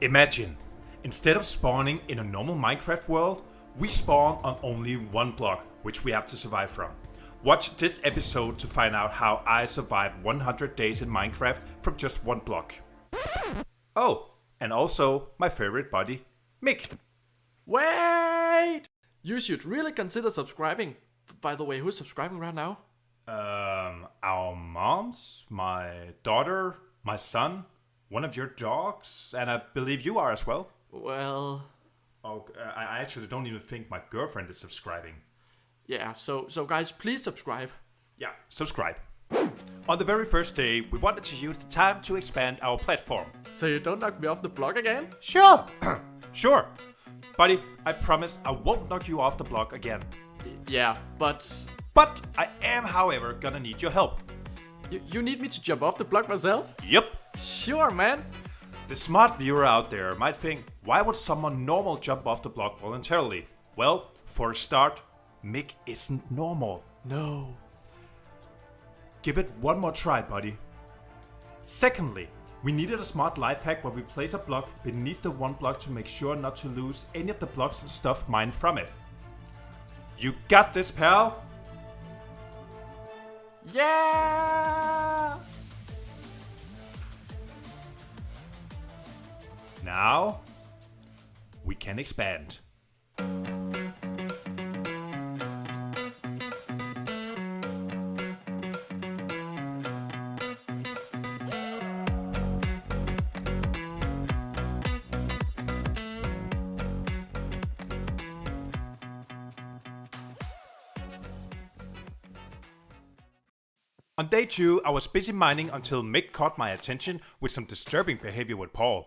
Imagine, instead of spawning in a normal Minecraft world, we spawn on only one block, which we have to survive from. Watch this episode to find out how I survived 100 days in Minecraft from just one block. Oh, and also my favorite buddy, Mick. Wait! You should really consider subscribing. By the way, who's subscribing right now? Our moms, my daughter, my son, one of your dogs, and I believe you are as well. Well... Oh, I actually don't even think my girlfriend is subscribing. Yeah, so guys, please subscribe. Yeah, subscribe. On the very first day, we wanted to use the time to expand our platform. So you don't knock me off the block again? Sure! Sure! Buddy, I promise I won't knock you off the block again. Yeah, but I am, however, gonna need your help. You need me to jump off the block myself? Yep. Sure, man. The smart viewer out there might think, why would someone normal jump off the block voluntarily? Well, for a start, Mick isn't normal. No. Give it one more try, buddy. Secondly, we needed a smart life hack where we place a block beneath the one block to make sure not to lose any of the blocks and stuff mined from it. You got this, pal? Yeah! Now, we can expand. On day 2, I was busy mining until Mick caught my attention with some disturbing behavior with Paul.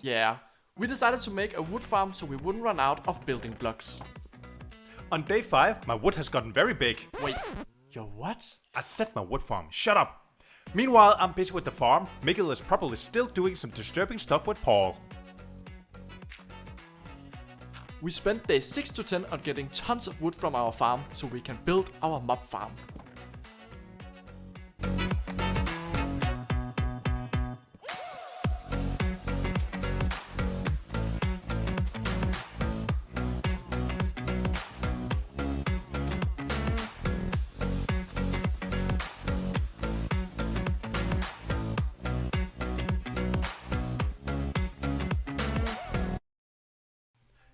Yeah, we decided to make a wood farm so we wouldn't run out of building blocks. On day 5, my wood has gotten very big. Wait, your what? I said my wood farm, shut up! Meanwhile, I'm busy with the farm. Mikkel is probably still doing some disturbing stuff with Paul. We spent days 6 to 10 on getting tons of wood from our farm so we can build our mob farm.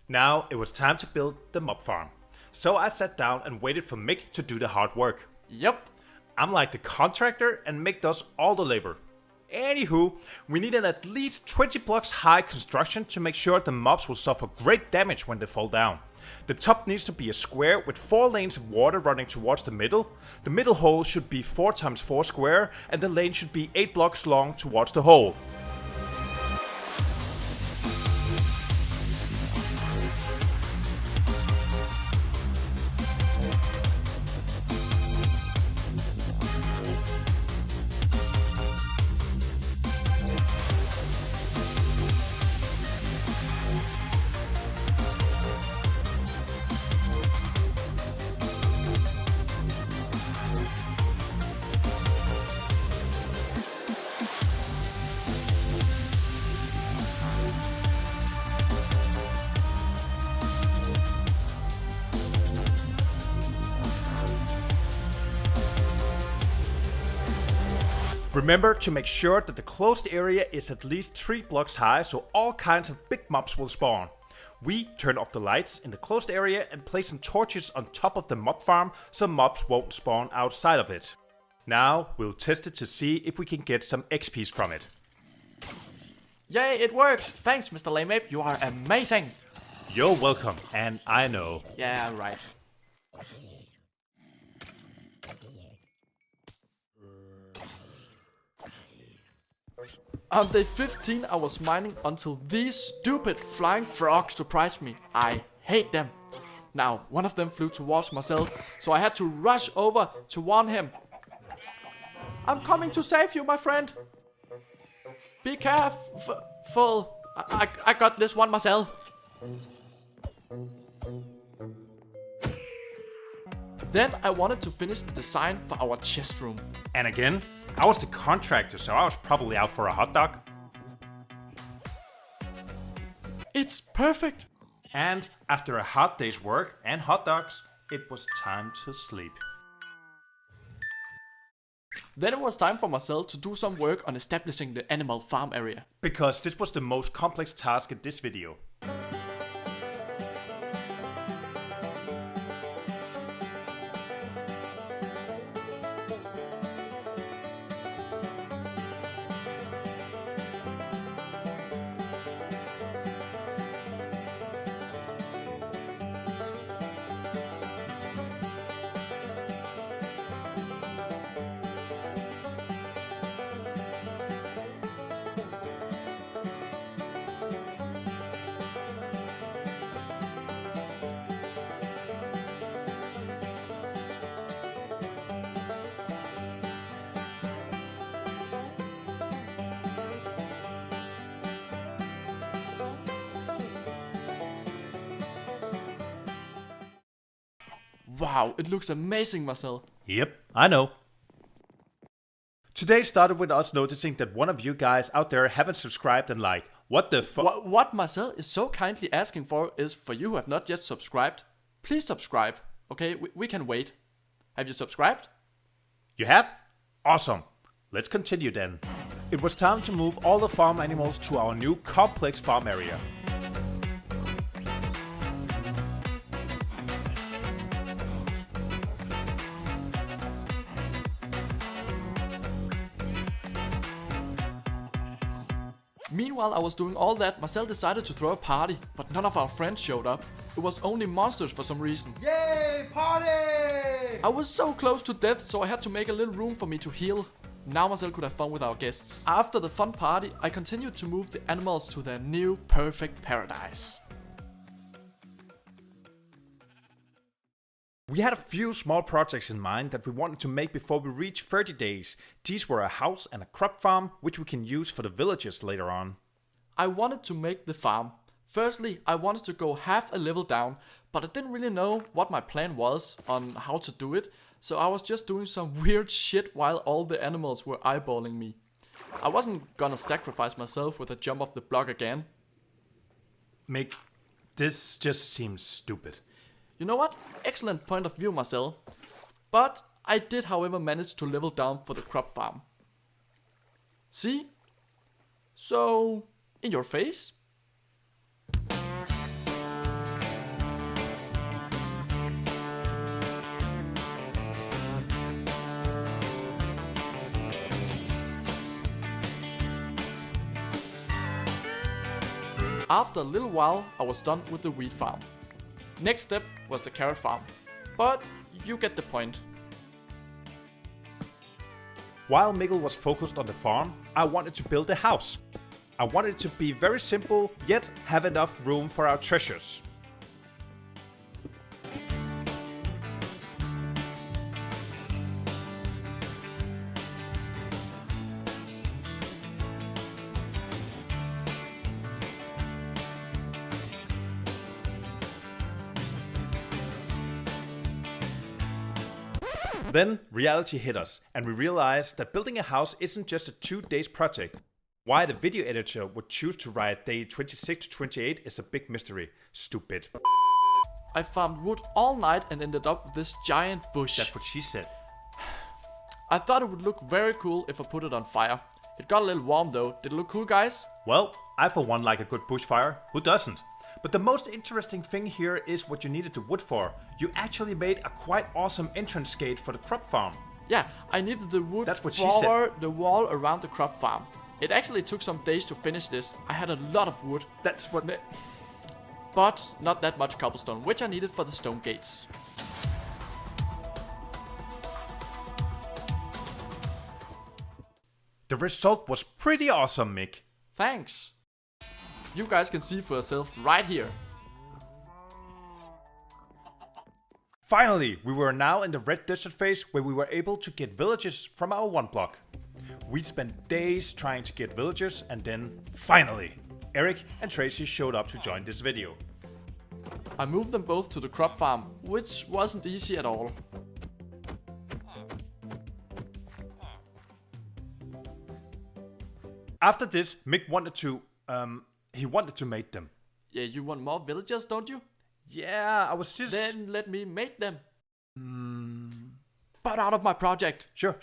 Now it was time to build the mob farm. So I sat down and waited for Mick to do the hard work. Yep. I'm like the contractor and Mick does all the labor. Anywho, we needed at least 20 blocks high construction to make sure the mobs will suffer great damage when they fall down. The top needs to be a square with 4 lanes of water running towards the middle. The middle hole should be 4 times 4 square and the lane should be 8 blocks long towards the hole. Remember to make sure that the closed area is at least 3 blocks high so all kinds of big mobs will spawn. We turn off the lights in the closed area and place some torches on top of the mob farm so mobs won't spawn outside of it. Now we'll test it to see if we can get some XP from it. Yay, it works! Thanks, Mr. Lameape, you are amazing! You're welcome, and I know. Yeah, right. On day 15 I was mining until these stupid flying frogs surprised me. I hate them. Now, one of them flew towards Marcel, so I had to rush over to warn him. I'm coming to save you, my friend. Be careful. I got this one, Marcel. Then I wanted to finish the design for our chest room. And again, I was the contractor, so I was probably out for a hot dog. It's perfect! And after a hot day's work and hot dogs, it was time to sleep. Then it was time for Marcel to do some work on establishing the animal farm area. Because this was the most complex task in this video. Wow, it looks amazing, Marcel. Yep, I know. Today started with us noticing that one of you guys out there haven't subscribed and like, what the fuck? What Marcel is so kindly asking for is for you who have not yet subscribed, please subscribe. Okay, we can wait. Have you subscribed? You have? Awesome. Let's continue then. It was time to move all the farm animals to our new complex farm area. Meanwhile I was doing all that, Marcel decided to throw a party, but none of our friends showed up. It was only monsters for some reason. Yay, party! I was so close to death, so I had to make a little room for me to heal. Now Marcel could have fun with our guests. After the fun party, I continued to move the animals to their new perfect paradise. We had a few small projects in mind that we wanted to make before we reach 30 days. These were a house and a crop farm, which we can use for the villagers later on. I wanted to make the farm. Firstly, I wanted to go half a level down, but I didn't really know what my plan was on how to do it, so I was just doing some weird shit while all the animals were eyeballing me. I wasn't gonna sacrifice myself with a jump off the block again. Mick, this just seems stupid. You know what? Excellent point of view, Marcel. But I did, however, manage to level down for the crop farm. See? So, in your face? After a little while, I was done with the wheat farm. Next step was the carrot farm, but you get the point. While Mikkel was focused on the farm, I wanted to build a house. I wanted it to be very simple, yet have enough room for our treasures. Then reality hit us, and we realized that building a house isn't just a 2 days project. Why the video editor would choose to write day 26 to 28 is a big mystery. Stupid. I farmed wood all night and ended up with this giant bush. That's what she said. I thought it would look very cool if I put it on fire. It got a little warm though. Did it look cool, guys? Well, I for one like a good bushfire. Who doesn't? But the most interesting thing here is what you needed the wood for. You actually made a quite awesome entrance gate for the crop farm. Yeah, I needed the wood That's what she for said. the wall around the crop farm. It actually took some days to finish this. I had a lot of wood. That's what... But not that much cobblestone, which I needed for the stone gates. The result was pretty awesome, Mick. Thanks. You guys can see for yourself right here. Finally, we were now in the red desert phase where we were able to get villagers from our one block. We spent days trying to get villagers and then, finally, Eric and Tracy showed up to join this video. I moved them both to the crop farm, which wasn't easy at all. After this, Mick wanted to make them. Yeah, you want more villagers, don't you? Yeah, I was just... Then let me make them. But out of my project. Sure.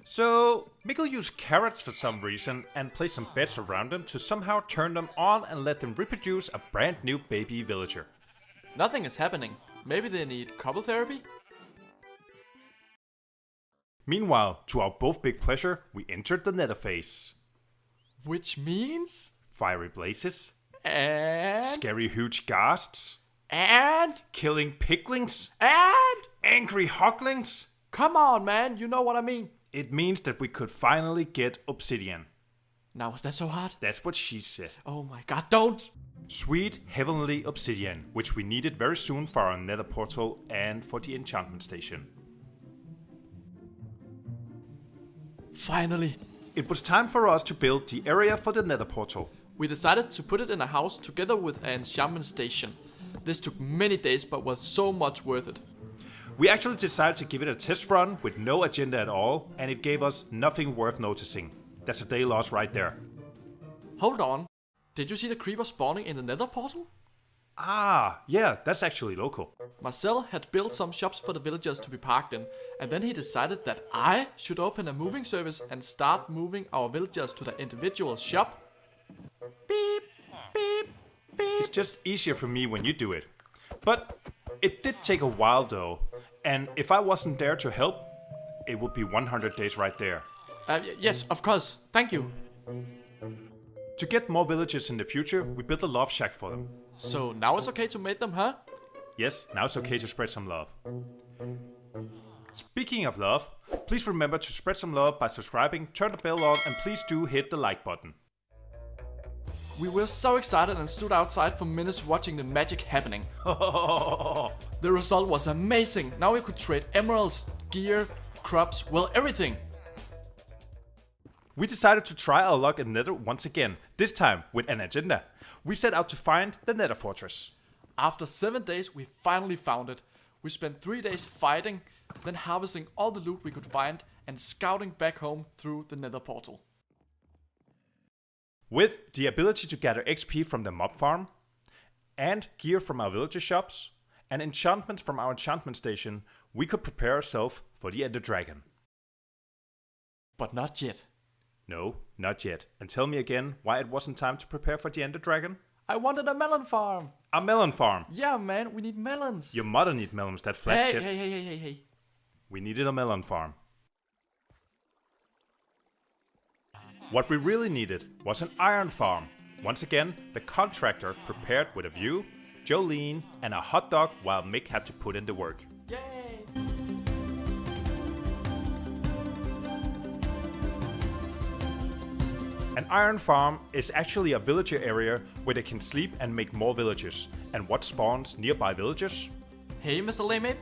So, Mick will use carrots for some reason and place some beds around them to somehow turn them on and let them reproduce a brand new baby villager. Nothing is happening. Maybe they need couple therapy? Meanwhile, to our both big pleasure, we entered the Nether phase. Which means... Fiery blazes. And... Scary huge ghasts. And... Killing piglings. And... Angry hoglings. Come on, man, you know what I mean. It means that we could finally get obsidian. Now, is that so hard? That's what she said. Oh my god, don't! Sweet heavenly obsidian, which we needed very soon for our Nether Portal and for the enchantment station. Finally. It was time for us to build the area for the Nether Portal. We decided to put it in a house together with an enchantment station. This took many days but was so much worth it. We actually decided to give it a test run with no agenda at all, and it gave us nothing worth noticing. That's a day lost right there. Hold on. Did you see the creeper spawning in the Nether Portal? Ah, yeah, that's actually local. Marcel had built some shops for the villagers to be parked in, and then he decided that I should open a moving service and start moving our villagers to the individual shop. Beep, beep, beep. It's just easier for me when you do it. But it did take a while though, and if I wasn't there to help, it would be 100 days right there. Yes, of course. Thank you. To get more villagers in the future, we built a love shack for them. So now it's okay to make them, huh? Yes, now it's okay to spread some love. Speaking of love, please remember to spread some love by subscribing, turn the bell on, and please do hit the like button. We were so excited and stood outside for minutes watching the magic happening. The result was amazing. Now we could trade emeralds, gear, crops, well, everything. We decided to try our luck in Nether once again, this time with an agenda. We set out to find the Nether Fortress. After 7 days, we finally found it. We spent 3 days fighting, then harvesting all the loot we could find and scouting back home through the Nether Portal. With the ability to gather XP from the mob farm, and gear from our villager shops, and enchantments from our enchantment station, we could prepare ourselves for the Ender Dragon. But not yet. No, not yet. And tell me again why it wasn't time to prepare for the Ender Dragon? I wanted a melon farm. A melon farm? Yeah, man, we need melons. Your mother need melons, that flat shit. Hey. We needed a melon farm. What we really needed was an iron farm. Once again, the contractor prepared with a view, Jolene, and a hot dog while Mick had to put in the work. Yay! An iron farm is actually a villager area where they can sleep and make more villagers. And what spawns nearby villagers? Hey, Mr. Laymate.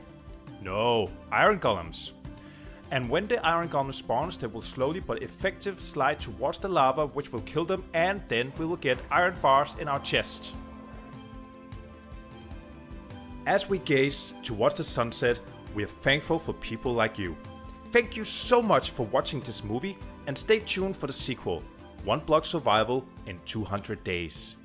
No, iron golems. And when the iron golem spawns, they will slowly but effective slide towards the lava, which will kill them, and then we will get iron bars in our chest. As we gaze towards the sunset, we are thankful for people like you. Thank you so much for watching this movie, and stay tuned for the sequel, One Block Survival in 200 Days.